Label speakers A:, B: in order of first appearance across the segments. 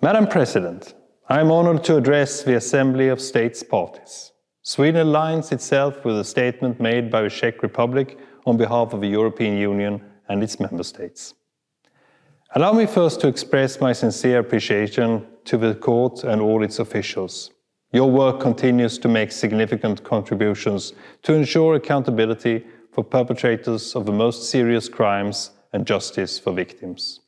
A: Madam President, I am honored to address the Assembly of States Parties. Sweden aligns itself with a statement made by the Czech Republic on behalf of the European Union and its member states. Allow me first to express my sincere appreciation to the Court and all its officials. Your work continues to make significant contributions to ensure accountability for perpetrators of the most serious crimes and justice for victims.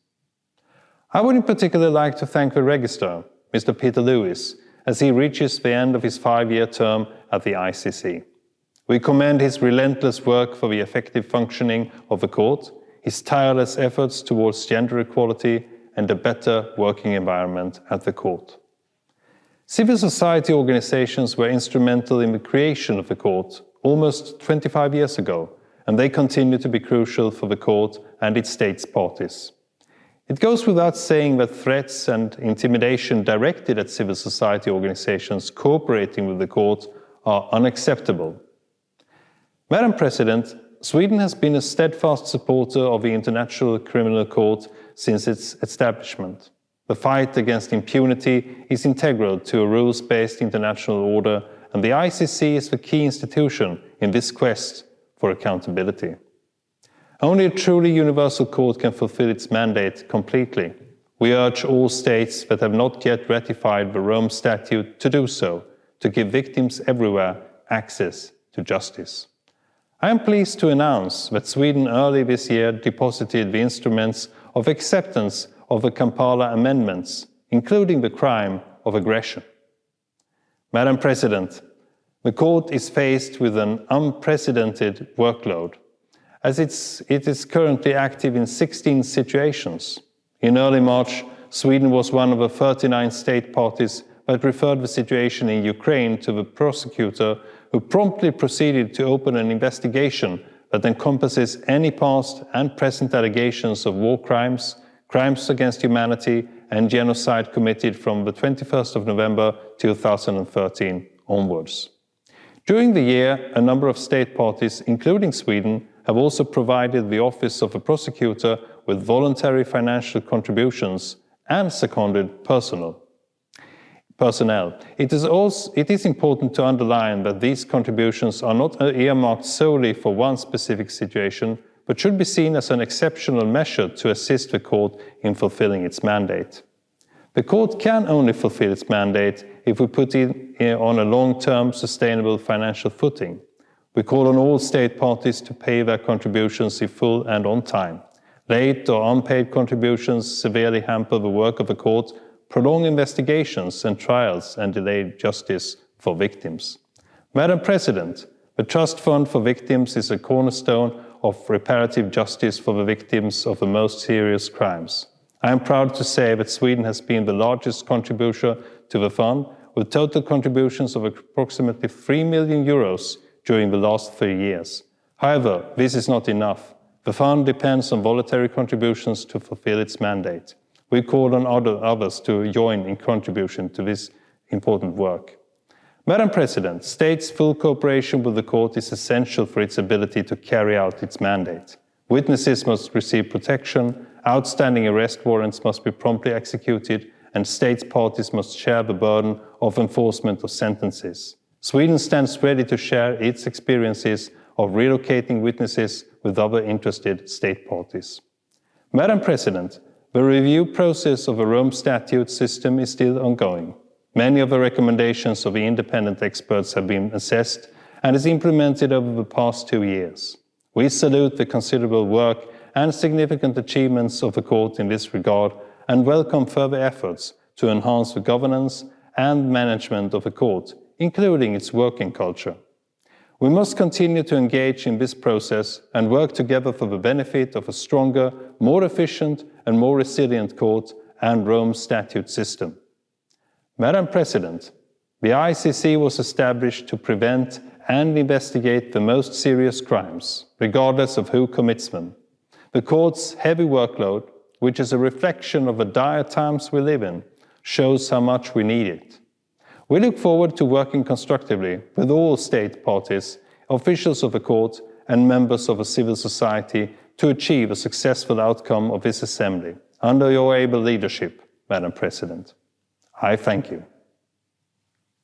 A: I would in particular like to thank the Registrar, Mr. Peter Lewis, as he reaches the end of his 5-year term at the ICC. We commend his relentless work for the effective functioning of the Court, his tireless efforts towards gender equality and a better working environment at the Court. Civil society organizations were instrumental in the creation of the Court almost 25 years ago, and they continue to be crucial for the Court and its states parties. It goes without saying that threats and intimidation directed at civil society organizations cooperating with the Court are unacceptable. Madam President, Sweden has been a steadfast supporter of the International Criminal Court since its establishment. The fight against impunity is integral to a rules-based international order, and the ICC is the key institution in this quest for accountability. Only a truly universal court can fulfill its mandate completely. We urge all states that have not yet ratified the Rome Statute to do so, to give victims everywhere access to justice. I am pleased to announce that Sweden early this year deposited the instruments of acceptance of the Kampala amendments, including the crime of aggression. Madam President, the Court is faced with an unprecedented workload, as it is currently active in 16 situations. In early March, Sweden was one of the 39 state parties that referred the situation in Ukraine to the prosecutor, who promptly proceeded to open an investigation that encompasses any past and present allegations of war crimes, crimes against humanity, and genocide committed from the 21st of November 2013 onwards. During the year, a number of state parties, including Sweden, have also provided the Office of the Prosecutor with voluntary financial contributions and seconded personnel. It is important to underline that these contributions are not earmarked solely for one specific situation, but should be seen as an exceptional measure to assist the Court in fulfilling its mandate. The Court can only fulfill its mandate if we put it on a long-term sustainable financial footing. We call on all state parties to pay their contributions in full and on time. Late or unpaid contributions severely hamper the work of the Court, prolong investigations and trials, and delay justice for victims. Madam President, the Trust Fund for Victims is a cornerstone of reparative justice for the victims of the most serious crimes. I am proud to say that Sweden has been the largest contributor to the fund, with total contributions of approximately 3 million euros during the last 3 years. However, this is not enough. The fund depends on voluntary contributions to fulfill its mandate. We call on others to join in contribution to this important work. Madam President, states' full cooperation with the Court is essential for its ability to carry out its mandate. Witnesses must receive protection, outstanding arrest warrants must be promptly executed, and states' parties must share the burden of enforcement of sentences. Sweden stands ready to share its experiences of relocating witnesses with other interested state parties. Madam President, the review process of the Rome Statute system is still ongoing. Many of the recommendations of the independent experts have been assessed and is implemented over the past 2 years. We salute the considerable work and significant achievements of the Court in this regard and welcome further efforts to enhance the governance and management of the Court, including its working culture. We must continue to engage in this process and work together for the benefit of a stronger, more efficient and more resilient Court and Rome Statute system. Madam President, the ICC was established to prevent and investigate the most serious crimes, regardless of who commits them. The Court's heavy workload, which is a reflection of the dire times we live in, shows how much we need it. We look forward to working constructively with all state parties, officials of the Court, and members of civil society to achieve a successful outcome of this Assembly, under your able leadership, Madam President. I thank you.